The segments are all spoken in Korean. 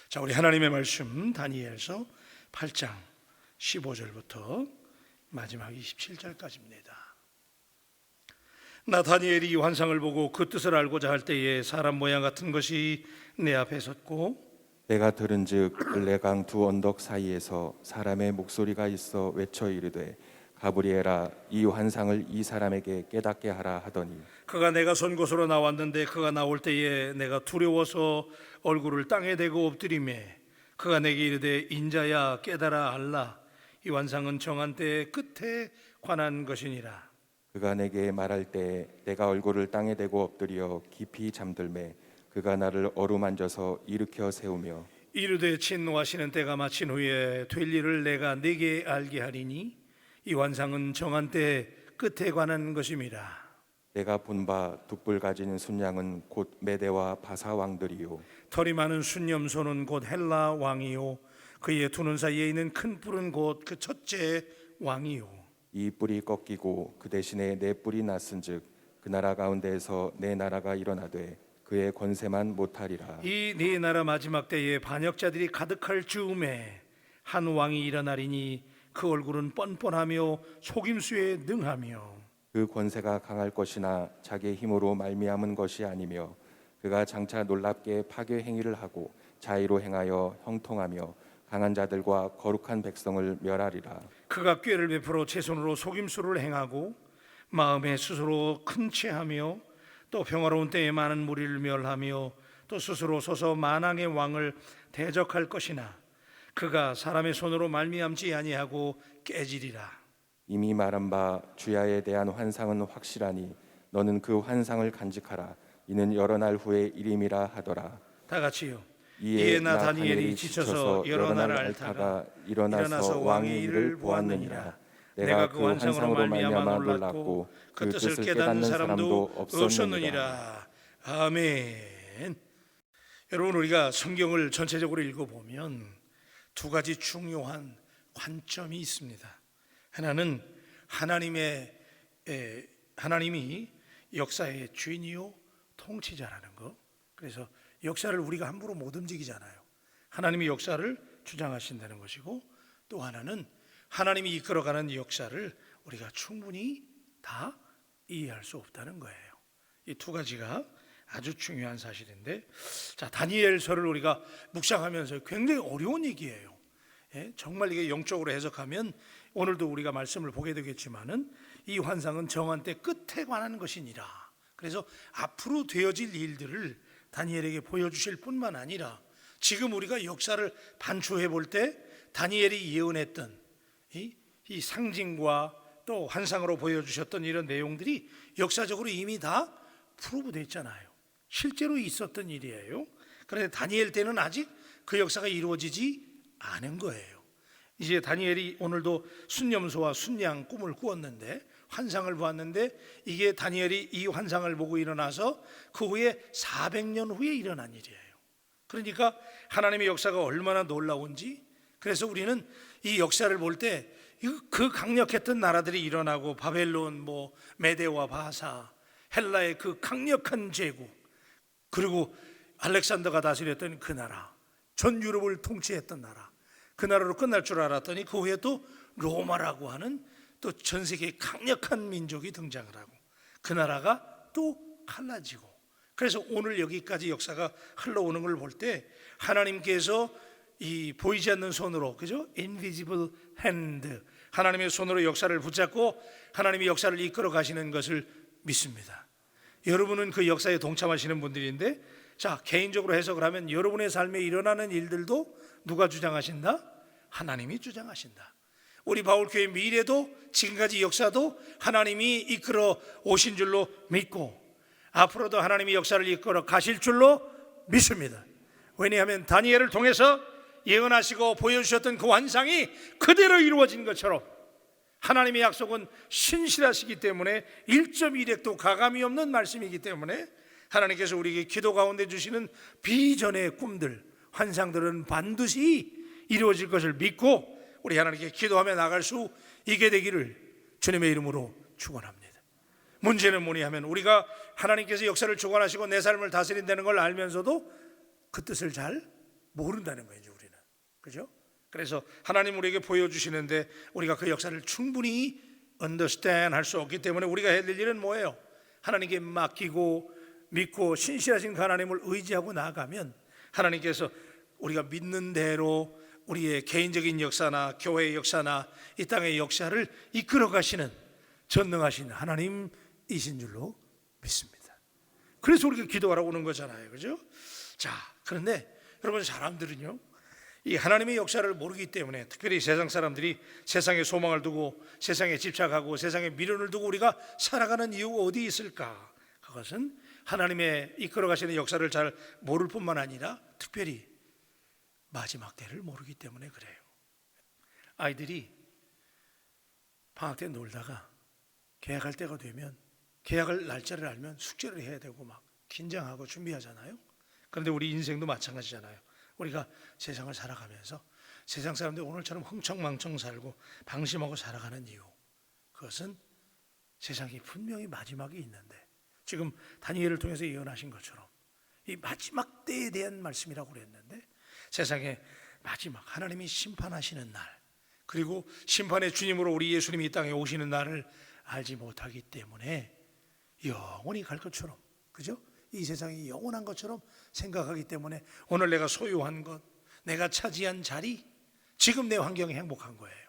자, 우리 하나님의 말씀 다니엘서 8장 15절부터 마지막 27절까지입니다. 나 다니엘이 이 환상을 보고 그 뜻을 알고자 할 때에 사람 모양 같은 것이 내 앞에 섰고 내가 들은즉 블레강 두 언덕 사이에서 사람의 목소리가 있어 외쳐 이르되 가브리엘아, 이 환상을 이 사람에게 깨닫게 하라 하더니 그가 내가 선 곳으로 나왔는데 그가 나올 때에 내가 두려워서 얼굴을 땅에 대고 엎드리매 그가 내게 이르되 인자야 깨달아 알라, 이 환상은 정한 때의 끝에 관한 것이니라. 그가 내게 말할 때 내가 얼굴을 땅에 대고 엎드려 깊이 잠들매 그가 나를 어루만져서 일으켜 세우며 이르되 진노하시는 때가 마친 후에 될 일을 내가 네게 알게 하리니 이 환상은 정한 때의 끝에 관한 것임이라. 내가 본 바 둑불 가진 순양은 곧 메대와 바사 왕들이요 털이 많은 순념소는 곧 헬라 왕이요 그의 두 눈 사이에 있는 큰 뿔은 곧 그 첫째 왕이요 이 뿔이 꺾이고 그 대신에 내 뿔이 났은즉 그 나라 가운데에서 내 나라가 일어나되 그의 권세만 못하리라. 이 네 나라 마지막 때에 반역자들이 가득할 즈음에 한 왕이 일어나리니 그 얼굴은 뻔뻔하며 속임수에 능하며 그 권세가 강할 것이나 자기의 힘으로 말미암은 것이 아니며 그가 장차 놀랍게 파괴 행위를 하고 자의로 행하여 형통하며 강한 자들과 거룩한 백성을 멸하리라. 그가 꾀를 베풀어 제 손으로 속임수를 행하고 마음에 스스로 큰 체하며 또 평화로운 때에 많은 무리를 멸하며 또 스스로 서서 만왕의 왕을 대적할 것이나 그가 사람의 손으로 말미암지 아니하고 깨지리라. 이미 말한 바 주야에 대한 환상은 확실하니 너는 그 환상을 간직하라. 이는 여러 날 후의 일임이라 하더라. 다 같이요. 이에 나 다니엘이 지쳐서 여러 날 앓다가 일어나서 왕의 일을 보았느니라. 내가 그 환상으로 말미암아 놀랐고 그 뜻을 깨닫는 사람도 없었느니라. 아멘. 여러분, 우리가 성경을 전체적으로 읽어보면 두 가지 중요한 관점이 있습니다. 하나는 하나님이 역사의 주인이요 통치자라는 것. 그래서 역사를 우리가 함부로 못 움직이잖아요. 하나님이 역사를 주장하신다는 것이고, 또 하나는 하나님이 이끌어가는 역사를 우리가 충분히 다 이해할 수 없다는 거예요. 이 두 가지가 아주 중요한 사실인데, 자, 다니엘서를 우리가 묵상하면서 굉장히 어려운 얘기예요. 정말 이게 영적으로 해석하면 오늘도 우리가 말씀을 보게 되겠지만은 이 환상은 정한 때 끝에 관한 것이니라. 그래서 앞으로 되어질 일들을 다니엘에게 보여주실 뿐만 아니라 지금 우리가 역사를 반추해 볼 때 다니엘이 예언했던 이 상징과 또 환상으로 보여주셨던 이런 내용들이 역사적으로 이미 다 프로브되어 있잖아요. 실제로 있었던 일이에요. 그런데 다니엘 때는 아직 그 역사가 이루어지지 않은 거예요. 이제 다니엘이 오늘도 순념소와 순양 꿈을 꾸었는데 환상을 보았는데 이게 다니엘이 이 환상을 보고 일어나서 그 후에 400년 후에 일어난 일이에요. 그러니까 하나님의 역사가 얼마나 놀라운지, 그래서 우리는 이 역사를 볼 때 그 강력했던 나라들이 일어나고 바벨론, 메대와 바사, 헬라의 그 강력한 제국, 그리고 알렉산더가 다스렸던 그 나라, 전 유럽을 통치했던 나라, 그 나라로 끝날 줄 알았더니 그 후에 또 로마라고 하는 또 전 세계의 강력한 민족이 등장을 하고 그 나라가 또 갈라지고, 그래서 오늘 여기까지 역사가 흘러오는 걸 볼 때 하나님께서 이 보이지 않는 손으로, 그죠? Invisible hand, 하나님의 손으로 역사를 붙잡고 하나님이 역사를 이끌어 가시는 것을 믿습니다. 여러분은 그 역사에 동참하시는 분들인데, 자, 개인적으로 해석을 하면 여러분의 삶에 일어나는 일들도 누가 주장하신다? 하나님이 주장하신다. 우리 바울교회 미래도 지금까지 역사도 하나님이 이끌어 오신 줄로 믿고 앞으로도 하나님이 역사를 이끌어 가실 줄로 믿습니다. 왜냐하면 다니엘을 통해서 예언하시고 보여주셨던 그 환상이 그대로 이루어진 것처럼 하나님의 약속은 신실하시기 때문에 1.1핵도 가감이 없는 말씀이기 때문에 하나님께서 우리에게 기도 가운데 주시는 비전의 꿈들, 환상들은 반드시 이루어질 것을 믿고 우리 하나님께 기도하며 나갈 수 있게 되기를 주님의 이름으로 축원합니다. 문제는 뭐냐 하면 우리가 하나님께서 역사를 주관하시고 내 삶을 다스린다는 걸 알면서도 그 뜻을 잘 모른다는 거예요, 이제 우리는. 그죠? 그래서 하나님 우리에게 보여주시는데 우리가 그 역사를 충분히 understand 할 수 없기 때문에 우리가 해야 될 일은 뭐예요? 하나님께 맡기고 믿고 신실하신 그 하나님을 의지하고 나아가면 하나님께서 우리가 믿는 대로 우리의 개인적인 역사나 교회의 역사나 이 땅의 역사를 이끌어 가시는 전능하신 하나님이신 줄로 믿습니다. 그래서 우리가 기도하라고 하는 거잖아요, 그죠? 자, 그런데 여러분, 사람들은요 이 하나님의 역사를 모르기 때문에, 특별히 세상 사람들이 세상에 소망을 두고 세상에 집착하고 세상에 미련을 두고 우리가 살아가는 이유가 어디 있을까? 그것은 하나님의 이끌어 가시는 역사를 잘 모를 뿐만 아니라 특별히 마지막 때를 모르기 때문에 그래요. 아이들이 방학 때 놀다가 개학할 때가 되면 개학을 날짜를 알면 숙제를 해야 되고 막 긴장하고 준비하잖아요. 그런데 우리 인생도 마찬가지잖아요. 우리가 세상을 살아가면서 세상 사람들 오늘처럼 흥청망청 살고 방심하고 살아가는 이유, 그것은 세상이 분명히 마지막이 있는데, 지금 다니엘을 통해서 예언하신 것처럼 이 마지막 때에 대한 말씀이라고 그랬는데, 세상의 마지막 하나님이 심판하시는 날, 그리고 심판의 주님으로 우리 예수님이 이 땅에 오시는 날을 알지 못하기 때문에 영원히 갈 것처럼, 그죠? 이 세상이 영원한 것처럼 생각하기 때문에 오늘 내가 소유한 것, 내가 차지한 자리, 지금 내 환경이 행복한 거예요.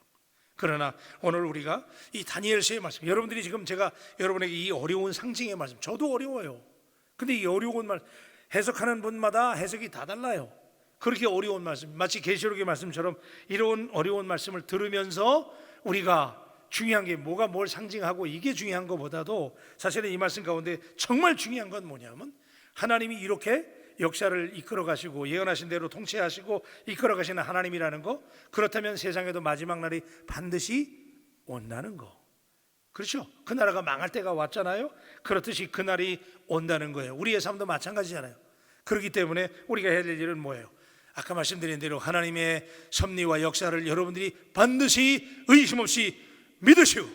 그러나 오늘 우리가 이 다니엘서의 말씀, 여러분들이 지금 제가 여러분에게 이 어려운 상징의 말씀, 저도 어려워요. 근데 이 어려운 말 해석하는 분마다 해석이 다 달라요. 그렇게 어려운 말씀, 마치 계시록의 말씀처럼 이런 어려운 말씀을 들으면서 우리가 중요한 게 뭐가 뭘 상징하고 이게 중요한 것보다도 사실은 이 말씀 가운데 정말 중요한 건 뭐냐면, 하나님이 이렇게 역사를 이끌어 가시고 예언하신 대로 통치하시고 이끌어 가시는 하나님이라는 거, 그렇다면 세상에도 마지막 날이 반드시 온다는 거. 그렇죠? 그 나라가 망할 때가 왔잖아요. 그렇듯이 그 날이 온다는 거예요. 우리의 삶도 마찬가지잖아요. 그렇기 때문에 우리가 해야 될 일은 뭐예요? 아까 말씀드린 대로 하나님의 섭리와 역사를 여러분들이 반드시 의심 없이 믿으시고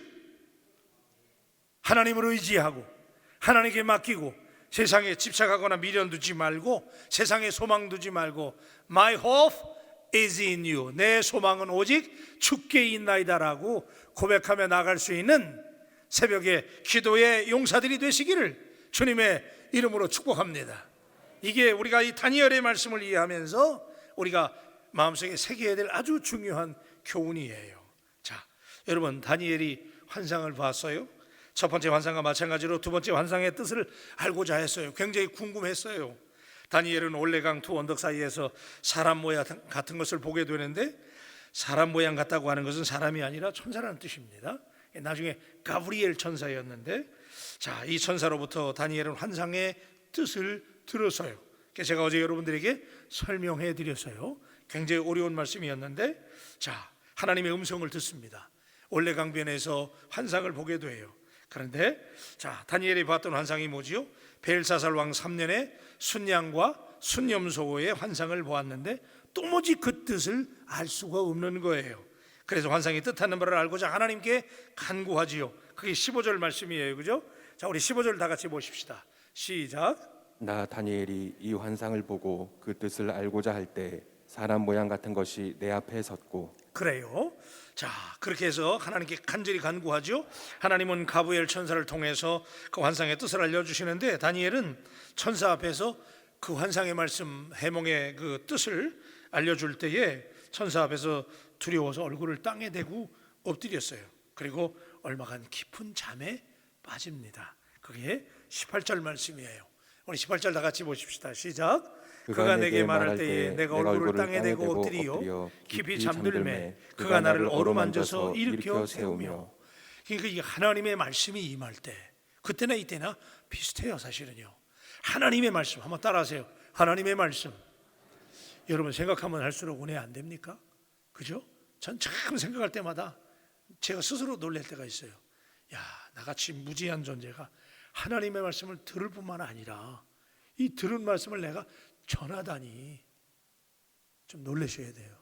하나님을 의지하고 하나님께 맡기고 세상에 집착하거나 미련 두지 말고 세상에 소망 두지 말고 My hope is in you, 내 소망은 오직 주께 있나이다라고 고백하며 나갈 수 있는 새벽에 기도의 용사들이 되시기를 주님의 이름으로 축복합니다. 이게 우리가 이 다니엘의 말씀을 이해하면서 우리가 마음속에 새겨야 될 아주 중요한 교훈이에요. 자, 여러분, 다니엘이 환상을 봤어요. 첫 번째 환상과 마찬가지로 두 번째 환상의 뜻을 알고자 했어요. 굉장히 궁금했어요. 다니엘은 올레강 두 언덕 사이에서 사람 모양 같은 것을 보게 되는데, 사람 모양 같다고 하는 것은 사람이 아니라 천사라는 뜻입니다. 나중에 가브리엘 천사였는데, 자, 이 천사로부터 다니엘은 환상의 뜻을 들었어요. 제가 어제 여러분들에게 설명해 드렸어요. 굉장히 어려운 말씀이었는데, 자, 하나님의 음성을 듣습니다. 올레강변에서 환상을 보게 돼요. 그런데 자, 다니엘이 봤던 환상이 뭐지요? 벨사살 왕 3년에 순양과 순염소의 환상을 보았는데 도무지 그 뜻을 알 수가 없는 거예요. 그래서 환상이 뜻하는 바를 알고자 하나님께 간구하지요. 그게 15절 말씀이에요, 그죠? 자, 우리 15절 다 같이 보십시다. 시작. 나 다니엘이 이 환상을 보고 그 뜻을 알고자 할 때 사람 모양 같은 것이 내 앞에 섰고. 그래요. 자, 그렇게 해서 하나님께 간절히 간구하죠. 하나님은 가브리엘 천사를 통해서 그 환상의 뜻을 알려주시는데, 다니엘은 천사 앞에서 그 환상의 말씀, 해몽의 그 뜻을 알려줄 때에 천사 앞에서 두려워서 얼굴을 땅에 대고 엎드렸어요. 그리고 얼마간 깊은 잠에 빠집니다. 그게 18절 말씀이에요. 우리 18절 다 같이 보십시다. 시작. 그가 내게 말할 때에 내가 얼굴을 땅에 대고 엎드리어 깊이 잠들매 그가 나를 어루만져서 일으켜 세우며. 그러니까 이 하나님의 말씀이 임할 때, 그때나 이때나 비슷해요. 사실은요, 하나님의 말씀 한번 따라하세요. 하나님의 말씀. 여러분, 생각하면 할수록 은혜 안 됩니까? 그죠? 전 참 생각할 때마다 제가 스스로 놀랄 때가 있어요. 야, 나같이 무지한 존재가 하나님의 말씀을 들을 뿐만 아니라 이 들은 말씀을 내가 전하다니 좀 놀라셔야 돼요.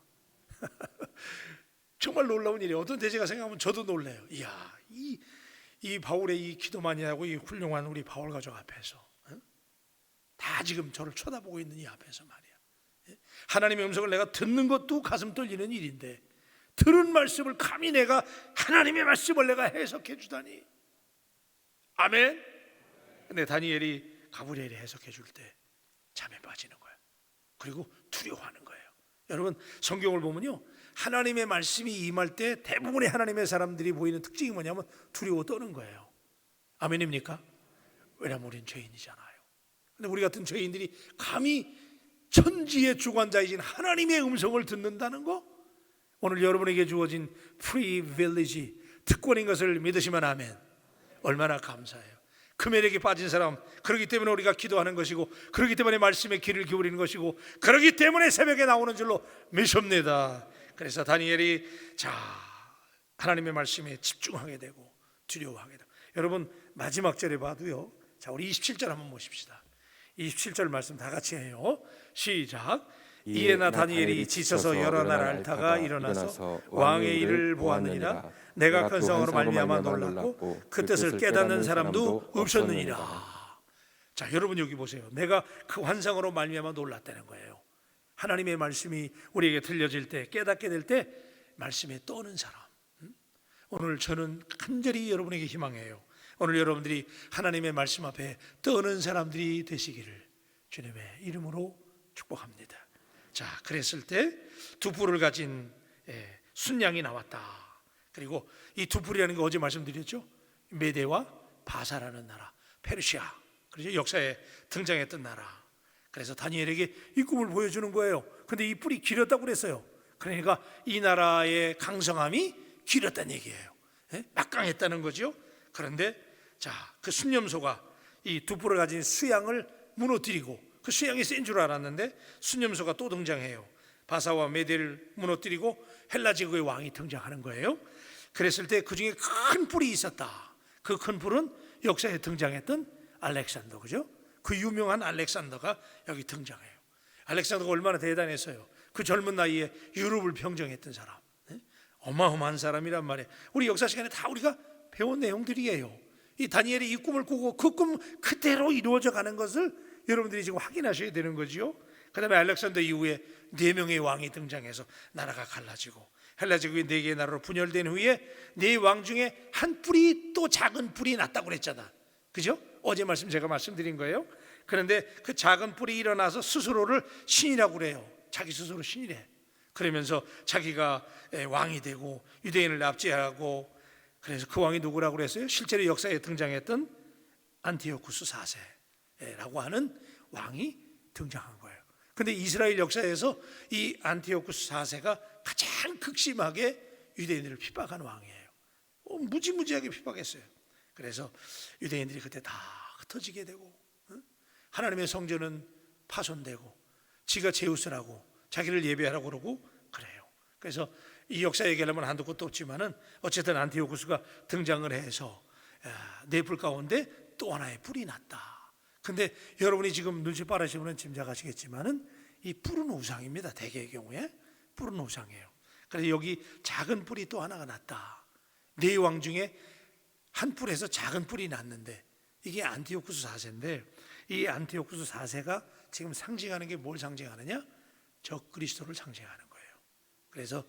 정말 놀라운 일이에요. 어떤 대제가 생각하면 저도 놀래요. 이야, 이 바울의 이 기도 많이 하고 이 훌륭한 우리 바울 가족 앞에서 다 지금 저를 쳐다보고 있는 이 앞에서 말이야. 하나님의 음성을 내가 듣는 것도 가슴 떨리는 일인데 들은 말씀을 감히 내가 하나님의 말씀을 내가 해석해 주다니. 아멘. 근데 다니엘이 가브리엘이 해석해 줄 때 잠에 빠지는 거예요. 그리고 두려워하는 거예요. 여러분 성경을 보면요, 하나님의 말씀이 임할 때 대부분의 하나님의 사람들이 보이는 특징이 뭐냐면 두려워 떠는 거예요. 아멘입니까? 왜냐하면 우린 죄인이잖아요. 근데 우리 같은 죄인들이 감히 천지의 주관자이신 하나님의 음성을 듣는다는 거, 오늘 여러분에게 주어진 프리빌리지, 특권인 것을 믿으시면 아멘. 얼마나 감사해요. 금연에게 빠진 사람, 그렇기 때문에 우리가 기도하는 것이고, 그렇기 때문에 말씀에 귀를 기울이는 것이고, 그렇기 때문에 새벽에 나오는 줄로 믿습니다. 그래서 다니엘이 하나님의 말씀에 집중하게 되고 두려워하게 되고. 여러분 마지막 절에 봐도요, 자 우리 27절 한번 보십시다. 27절 말씀 다 같이 해요. 시작. 이에 나 다니엘이 지쳐서 여러 날 앓다가 일어나서 왕의 일을 보았느니라. 내가 큰 성으로 말미암아 놀랐고 그 뜻을 깨닫는 사람도 없었느니라. 자 여러분 여기 보세요. 내가 그 환상으로 말미암아 놀랐다는 거예요. 하나님의 말씀이 우리에게 들려질 때, 깨닫게 될 때 말씀에 떠는 사람. 오늘 저는 간절히 여러분에게 희망해요. 오늘 여러분들이 하나님의 말씀 앞에 떠는 사람들이 되시기를 주님의 이름으로 축복합니다. 자, 그랬을 때 두 뿔을 가진 순양이 나왔다. 그리고 이 두 뿔이라는 거 어제 말씀드렸죠. 메대와 바사라는 나라, 페르시아, 그렇죠? 역사에 등장했던 나라. 그래서 다니엘에게 이 꿈을 보여주는 거예요. 근데 이 뿔이 길었다고 그랬어요. 그러니까 이 나라의 강성함이 길었다는 얘기예요. 막강했다는 거죠. 그런데 그 순념소가 이 두 뿔을 가진 수양을 무너뜨리고, 그 수양이 센 줄 알았는데 순념소가 또 등장해요. 바사와 메대를 무너뜨리고 헬라 제국의 왕이 등장하는 거예요. 그랬을 때 그 중에 큰 뿔이 있었다. 그 큰 뿔은 역사에 등장했던 알렉산더, 그죠? 그 유명한 알렉산더가 여기 등장해요. 알렉산더가 얼마나 대단했어요. 그 젊은 나이에 유럽을 평정했던 사람, 어마어마한 사람이란 말이에요. 우리 역사 시간에 다 우리가 배운 내용들이에요. 이 다니엘이 이 꿈을 꾸고 그 꿈 그대로 이루어져 가는 것을 여러분들이 지금 확인하셔야 되는 거지요. 그 다음에 알렉산더 이후에 4명의 왕이 등장해서 나라가 갈라지고 헬라 제국이 4개의 나라로 분열된 후에 4왕 중에 한 뿔이 또 작은 뿔이 났다고 그랬잖아, 그죠? 어제 말씀 제가 말씀드린 거예요. 그런데 그 작은 뿔이 일어나서 스스로를 신이라고 그래요. 자기 스스로 신이래. 그러면서 자기가 왕이 되고 유대인을 납치하고, 그래서 그 왕이 누구라고 그랬어요? 실제로 역사에 등장했던 안티오쿠스 4세라고 하는 왕이 등장한 거예요. 근데 이스라엘 역사에서 이 안티오쿠스 4세가 가장 극심하게 유대인들을 핍박한 왕이에요. 무지무지하게 핍박했어요. 그래서 유대인들이 그때 다 흩어지게 되고, 하나님의 성전은 파손되고, 지가 제우스라고 자기를 예배하라고 그러고 그래요. 그래서 이 역사 얘기하려면 한도 끝도 없지만은 어쨌든 안티오쿠스가 등장을 해서 네 뿔 가운데 또 하나의 뿔이 났다. 근데 여러분이 지금 눈치 빠르시면 짐작하시겠지만은 이 뿔은 우상입니다. 대개의 경우에 뿔은 우상이에요. 그래서 여기 작은 뿔이 또 하나가 났다. 4왕 중에 한 뿔에서 작은 뿔이 났는데 이게 안티오쿠스 4세인데, 이 안티오쿠스 4세가 지금 상징하는 게 뭘 상징하느냐? 적그리스도를 상징하는 거예요. 그래서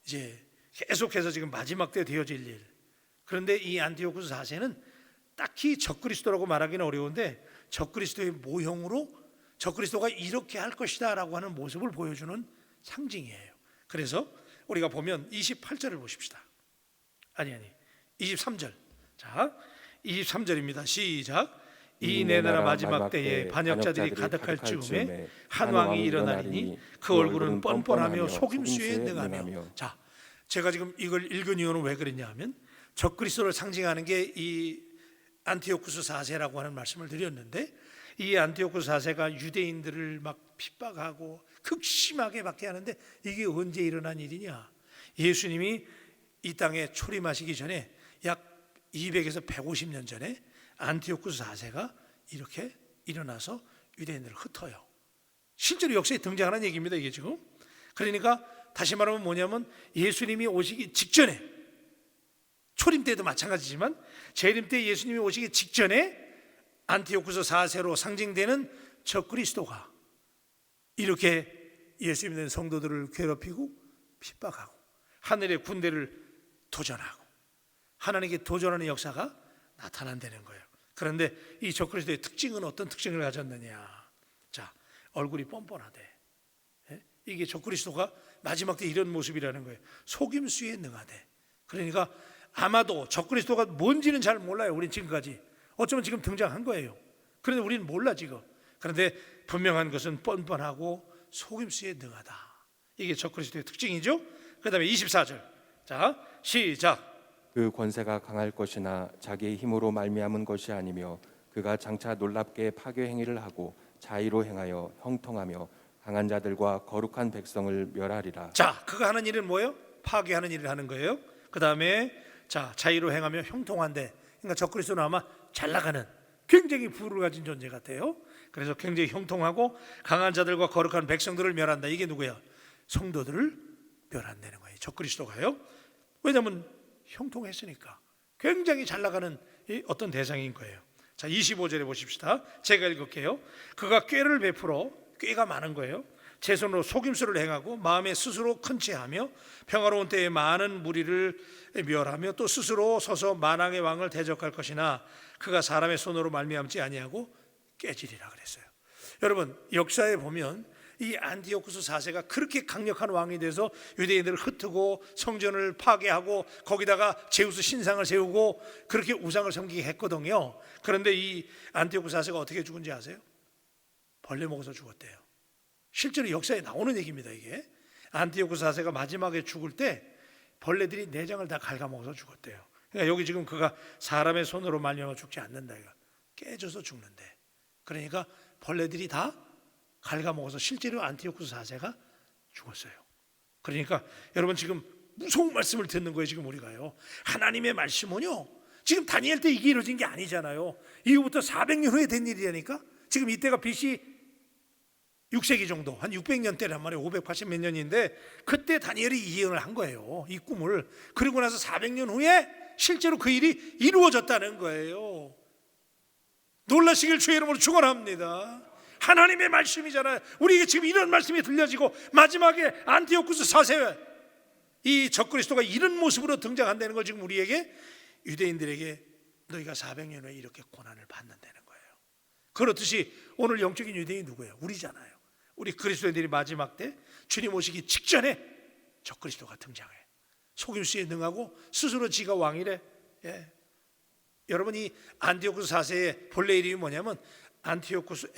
이제 계속해서 지금 마지막 때 되어질 일. 그런데 이 안티오쿠스 4세는 딱히 적그리스도라고 말하기는 어려운데 적그리스도의 모형으로 적그리스도가 이렇게 할 것이다 라고 하는 모습을 보여주는 상징이에요. 그래서 우리가 보면 28절을 보십시다. 아니 23절. 자 23절입니다. 시작. 이 내 나라 마지막 때에 반역자들이 가득할 즈음에 한 왕이 일어나리니 그 얼굴은 뻔뻔하며 속임수에 능하며. 자, 제가 지금 이걸 읽은 이유는 왜 그랬냐 하면 적그리스도를 상징하는 게 이 안티오쿠스 4세라고 하는 말씀을 드렸는데, 이 안티오쿠스 4세가 유대인들을 막 핍박하고 극심하게 박해하는데 이게 언제 일어난 일이냐? 예수님이 이 땅에 초림하시기 전에 약 200에서 150년 전에 안티오쿠스 4세가 이렇게 일어나서 유대인들을 흩어요. 실제로 역사에 등장하는 얘기입니다, 이게 지금. 그러니까 다시 말하면 뭐냐면 예수님이 오시기 직전에, 초림 때도 마찬가지지만 재림 때 예수님이 오시기 직전에 안티오쿠스 4세로 상징되는 적그리스도가 이렇게 예수 믿는 성도들을 괴롭히고 핍박하고 하늘의 군대를 도전하고 하나님께 도전하는 역사가 나타난다는 거예요. 그런데 이 적그리스도의 특징은 어떤 특징을 가졌느냐? 자, 얼굴이 뻔뻔하대. 이게 적그리스도가 마지막 때 이런 모습이라는 거예요. 속임수에 능하대. 그러니까 아마도 적그리스도가 뭔지는 잘 몰라요. 우린 지금까지 어쩌면 지금 등장한 거예요. 그런데 우리는 몰라 지금. 그런데 분명한 것은 뻔뻔하고 속임수에 능하다. 이게 적그리스도의 특징이죠. 그 다음에 24절. 자, 시작. 그 권세가 강할 것이나 자기의 힘으로 말미암은 것이 아니며 그가 장차 놀랍게 파괴 행위를 하고 자의로 행하여 형통하며 강한 자들과 거룩한 백성을 멸하리라. 자, 그가 하는 일은 뭐예요? 파괴하는 일을 하는 거예요. 그 다음에 자, 자의로 행하며 형통한데, 그러니까 적그리스도는 아마 잘 나가는 굉장히 부를 가진 존재 같아요. 그래서 굉장히 형통하고 강한 자들과 거룩한 백성들을 멸한다. 이게 누구야? 성도들을 멸한다는 거예요. 적그리스도가요. 왜냐하면 형통했으니까 굉장히 잘 나가는 어떤 대상인 거예요. 자, 25절에 보십시다. 제가 읽을게요. 그가 꾀를 베풀어, 꾀가 많은 거예요. 제 손으로 속임수를 행하고 마음에 스스로 큰 채하며 평화로운 때에 많은 무리를 멸하며 또 스스로 서서 만왕의 왕을 대적할 것이나 그가 사람의 손으로 말미암지 아니하고 깨지리라 그랬어요. 여러분, 역사에 보면 이 안티오쿠스 4세가 그렇게 강력한 왕이 돼서 유대인들을 흩트고 성전을 파괴하고 거기다가 제우스 신상을 세우고 그렇게 우상을 섬기게 했거든요. 그런데 이 안티오쿠스 4세가 어떻게 죽은지 아세요? 벌레 먹어서 죽었대요. 실제로 역사에 나오는 얘기입니다. 이게 안티오쿠스 4세가 마지막에 죽을 때 벌레들이 내장을 다 갉아먹어서 죽었대요. 그러니까 여기 지금 그가 사람의 손으로 말미암아 죽지 않는다. 이거 깨져서 죽는데, 그러니까 벌레들이 다 갉아먹어서 실제로 안티오쿠스 4세가 죽었어요. 그러니까 여러분 지금 무서운 말씀을 듣는 거예요. 지금 우리가요, 하나님의 말씀은요, 지금 다니엘 때 이게 이루어진 게 아니잖아요. 이후부터 400년 후에 된 일이라니까. 지금 이때가 BC 6세기 정도, 한 600년 때란 말이에요. 580 몇 년인데 그때 다니엘이 이 예언을 한 거예요, 이 꿈을. 그리고 나서 400년 후에 실제로 그 일이 이루어졌다는 거예요. 놀라시길 주의 이름으로 축원합니다. 하나님의 말씀이잖아요. 우리에게 지금 이런 말씀이 들려지고 마지막에 안티오쿠스 4세 이 적그리스도가 이런 모습으로 등장한다는 걸 지금 우리에게, 유대인들에게 너희가 400년 후에 이렇게 고난을 받는다는 거예요. 그렇듯이 오늘 영적인 유대인이 누구예요? 우리잖아요. 우리 그리스도인들이 마지막 때 주님 오시기 직전에 적그리스도가 등장해. 속임수에 능하고 스스로 지가 왕이래. 여러분, 이 안티오쿠스 4세의 본래 이름이 뭐냐면 안티오쿠스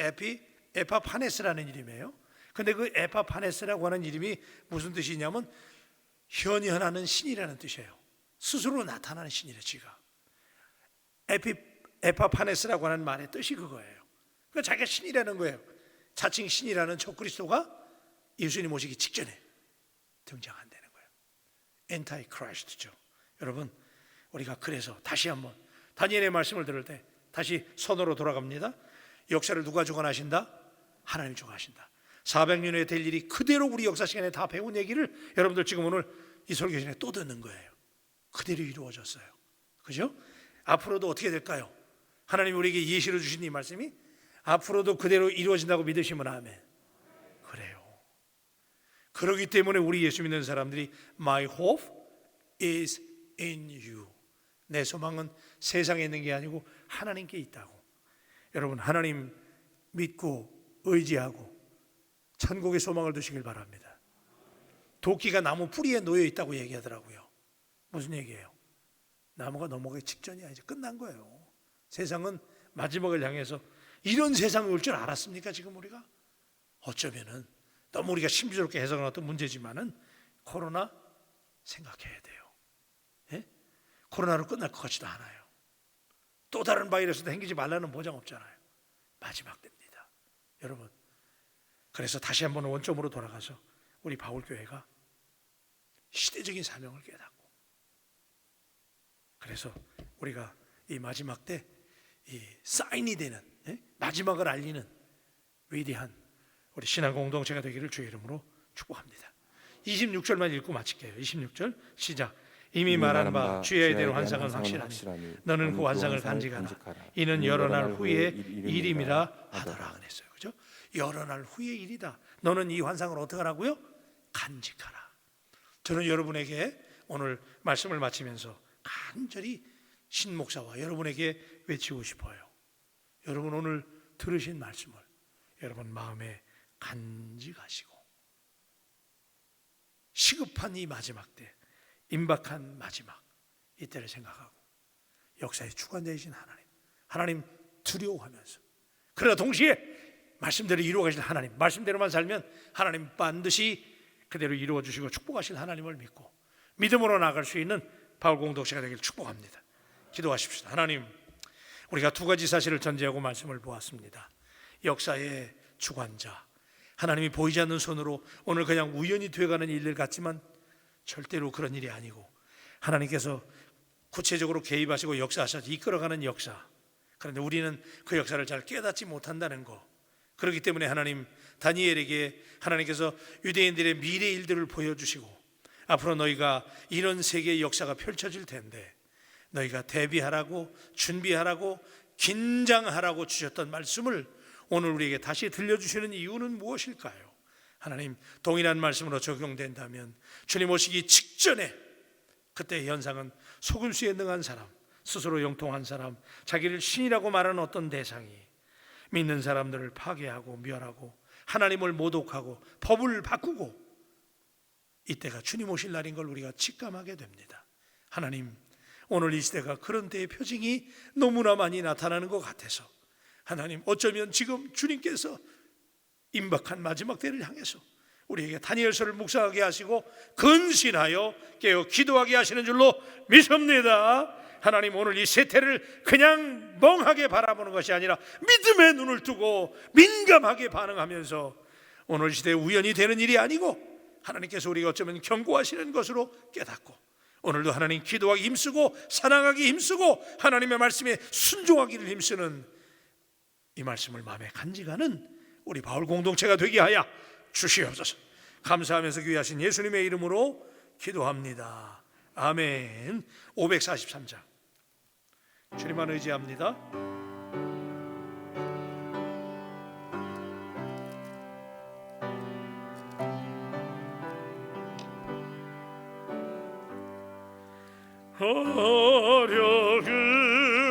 에파파네스라는 이름이에요. 근데 그 에파파네스라고 하는 이름이 무슨 뜻이냐면 현현하는 신이라는 뜻이에요. 스스로 나타나는 신이래. 지가 에파파네스라고 하는 말의 뜻이 그거예요. 그러니까 자기가 신이라는 거예요. 자칭 신이라는 적그리스도가 예수님 오시기 직전에 등장한다는 거예요. 엔타이 크라이스트죠. 여러분, 우리가 그래서 다시 한번 다니엘의 말씀을 들을 때 다시 선으로 돌아갑니다. 역사를 누가 주관하신다? 하나님 주관하신다. 400년 후에 될 일이 그대로 우리 역사 시간에 다 배운 얘기를 여러분들 지금 오늘 이 설교 시간에 또 듣는 거예요. 그대로 이루어졌어요. 그죠? 앞으로도 어떻게 될까요? 하나님이 우리에게 예시로 주신 이 말씀이 앞으로도 그대로 이루어진다고 믿으시면 아멘. 그래요. 그렇기 때문에 우리 예수 믿는 사람들이 My hope is in you. 내 소망은 세상에 있는 게 아니고 하나님께 있다고. 여러분, 하나님 믿고 의지하고 천국의 소망을 두시길 바랍니다. 도끼가 나무 뿌리에 놓여 있다고 얘기하더라고요. 무슨 얘기예요? 나무가 넘어가기 직전이야. 이제 끝난 거예요. 세상은 마지막을 향해서 이런 세상이 올 줄 알았습니까? 지금 우리가 어쩌면은 너무 우리가 신비스럽게 해석은 어떤 문제지만은 코로나 생각해야 돼요. 예? 코로나로 끝날 것 같지도 않아요. 또 다른 바이러스도 생기지 말라는 보장 없잖아요. 마지막 때입니다, 여러분. 그래서 다시 한번 원점으로 돌아가서 우리 바울교회가 시대적인 사명을 깨닫고, 그래서 우리가 이 마지막 때 이 사인이 되는, 마지막을 알리는 위대한 우리 신앙 공동체가 되기를 주의 이름으로 축복합니다. 26절만 읽고 마칠게요. 26절 시작. 이미 말한 바 주의 대로 환상은 확실하니 너는 그 환상을 간직하라. 이는 여러 날 후에 일임이라 하더라 그랬어요. 그죠? 여러 날 후의 일이다. 너는 이 환상을 어떻게 하라고요? 간직하라. 저는 여러분에게 오늘 말씀을 마치면서 간절히 신 목사와 여러분에게 외치고 싶어요. 여러분 오늘 들으신 말씀을 여러분 마음에 간직하시고 시급한 이 마지막 때, 임박한 마지막 이때를 생각하고 역사의 주관자이신 하나님 두려워하면서, 그러나 동시에 말씀대로 이루어 가실 하나님, 말씀대로만 살면 하나님 반드시 그대로 이루어 주시고 축복하실 하나님을 믿고 믿음으로 나아갈 수 있는 바울 공동체가 되길 축복합니다. 기도하십시다. 하나님, 우리가 두 가지 사실을 전제하고 말씀을 보았습니다. 역사의 주관자, 하나님이 보이지 않는 손으로 오늘 그냥 우연히 되어가는 일들 같지만 절대로 그런 일이 아니고 하나님께서 구체적으로 개입하시고 역사하셔서 이끌어가는 역사, 그런데 우리는 그 역사를 잘 깨닫지 못한다는 거. 그렇기 때문에 하나님, 다니엘에게 하나님께서 유대인들의 미래 일들을 보여주시고 앞으로 너희가 이런 세계의 역사가 펼쳐질 텐데 너희가 대비하라고, 준비하라고, 긴장하라고 주셨던 말씀을 오늘 우리에게 다시 들려주시는 이유는 무엇일까요? 하나님, 동일한 말씀으로 적용된다면 주님 오시기 직전에 그때의 현상은 속임수에 능한 사람, 스스로 영통한 사람, 자기를 신이라고 말하는 어떤 대상이 믿는 사람들을 파괴하고 멸하고 하나님을 모독하고 법을 바꾸고, 이때가 주님 오실 날인 걸 우리가 직감하게 됩니다. 하나님, 오늘 이 시대가 그런 때의 표징이 너무나 많이 나타나는 것 같아서 하나님, 어쩌면 지금 주님께서 임박한 마지막 때를 향해서 우리에게 다니엘서를 묵상하게 하시고 근신하여 깨어 기도하게 하시는 줄로 믿습니다. 하나님, 오늘 이 세태를 그냥 멍하게 바라보는 것이 아니라 믿음의 눈을 뜨고 민감하게 반응하면서 오늘 시대에 우연히 되는 일이 아니고 하나님께서 우리가 어쩌면 경고하시는 것으로 깨닫고 오늘도 하나님 기도하기 힘쓰고 사랑하기 힘쓰고 하나님의 말씀에 순종하기를 힘쓰는 이 말씀을 마음에 간직하는 우리 바울 공동체가 되게 하여 주시옵소서. 감사하면서 귀하신 예수님의 이름으로 기도합니다. 아멘. 543장 주님만 의지합니다. 어려운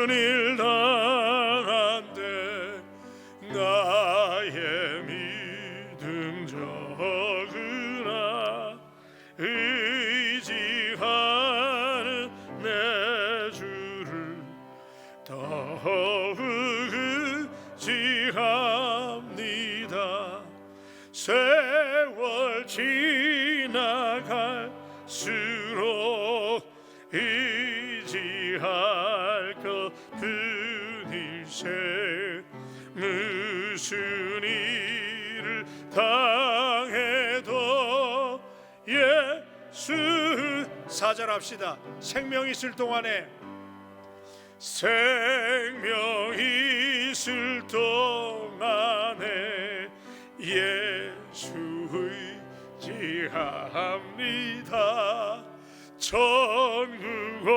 일 당한데 나의 믿음 적으나 의지하는 내 주를 더욱 의지합니다. 세월 지나갈수록 의지할 것 뿐일세. 무슨 일을 당해도 예수, 사절합시다. 생명 있을 동안에, 생명 있을 동안에 예수 의지합니다. 천국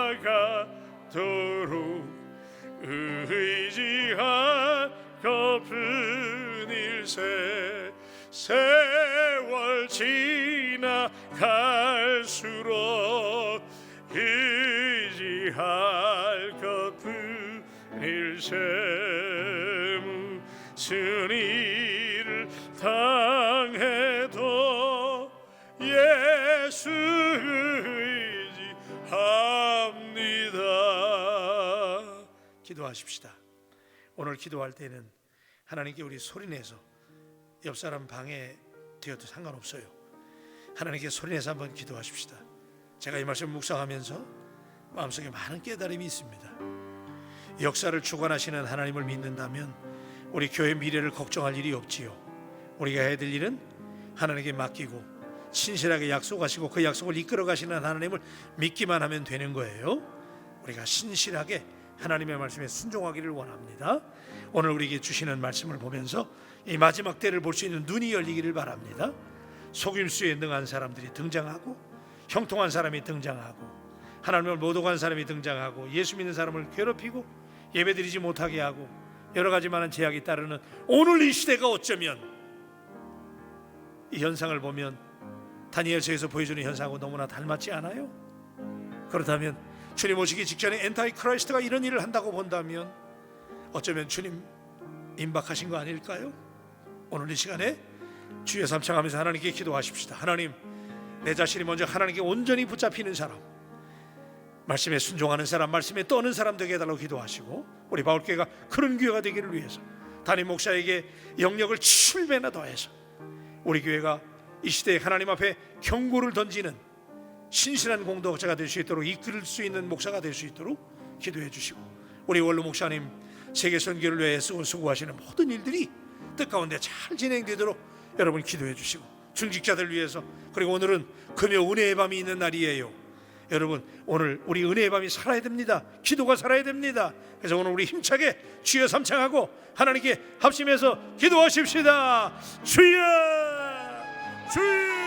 올라가도록 의지할 것뿐일세. 세월 지나갈수록 의지할 것뿐일세. 무슨 일을 당해도 예수 의지합니다. 기도하십시다. 오늘 기도할 때는 하나님께 우리 소리내서, 옆 사람 방해되어도 상관없어요. 하나님께 소리내서 한번 기도하십시다. 제가 이 말씀 묵상하면서 마음속에 많은 깨달음이 있습니다. 역사를 주관하시는 하나님을 믿는다면 우리 교회 미래를 걱정할 일이 없지요. 우리가 해야 될 일은 하나님께 맡기고 신실하게 약속하시고 그 약속을 이끌어 가시는 하나님을 믿기만 하면 되는 거예요. 우리가 신실하게 하나님의 말씀에 순종하기를 원합니다. 오늘 우리에게 주시는 말씀을 보면서 이 마지막 때를 볼 수 있는 눈이 열리기를 바랍니다. 속임수에 능한 사람들이 등장하고 형통한 사람이 등장하고 하나님을 모독한 사람이 등장하고 예수 믿는 사람을 괴롭히고 예배드리지 못하게 하고 여러 가지 많은 제약이 따르는 오늘 이 시대가 어쩌면 이 현상을 보면 다니엘서에서 보여주는 현상하고 너무나 닮았지 않아요? 그렇다면 주님 오시기 직전에 엔타이 크라이스트가 이런 일을 한다고 본다면 어쩌면 주님 임박하신 거 아닐까요? 오늘 이 시간에 주여 삼창하면서 하나님께 기도하십시다. 하나님, 내 자신이 먼저 하나님께 온전히 붙잡히는 사람, 말씀에 순종하는 사람, 말씀에 떠는 사람 되게 해달라고 기도하시고, 우리 바울교회가 그런 교회가 되기를 위해서 담임 목사에게 영역을 7배나 더해서 우리 교회가 이 시대에 하나님 앞에 경고를 던지는 신실한 공동체가 될 수 있도록 이끌 수 있는 목사가 될 수 있도록 기도해 주시고, 우리 원로 목사님 세계 선교를 위해 수고하시는 모든 일들이 뜻 가운데 잘 진행되도록 여러분 기도해 주시고, 중직자들 위해서, 그리고 오늘은 금요 은혜의 밤이 있는 날이에요. 여러분, 오늘 우리 은혜의 밤이 살아야 됩니다. 기도가 살아야 됩니다. 그래서 오늘 우리 힘차게 주여 삼창하고 하나님께 합심해서 기도하십시다. 주여, 주여.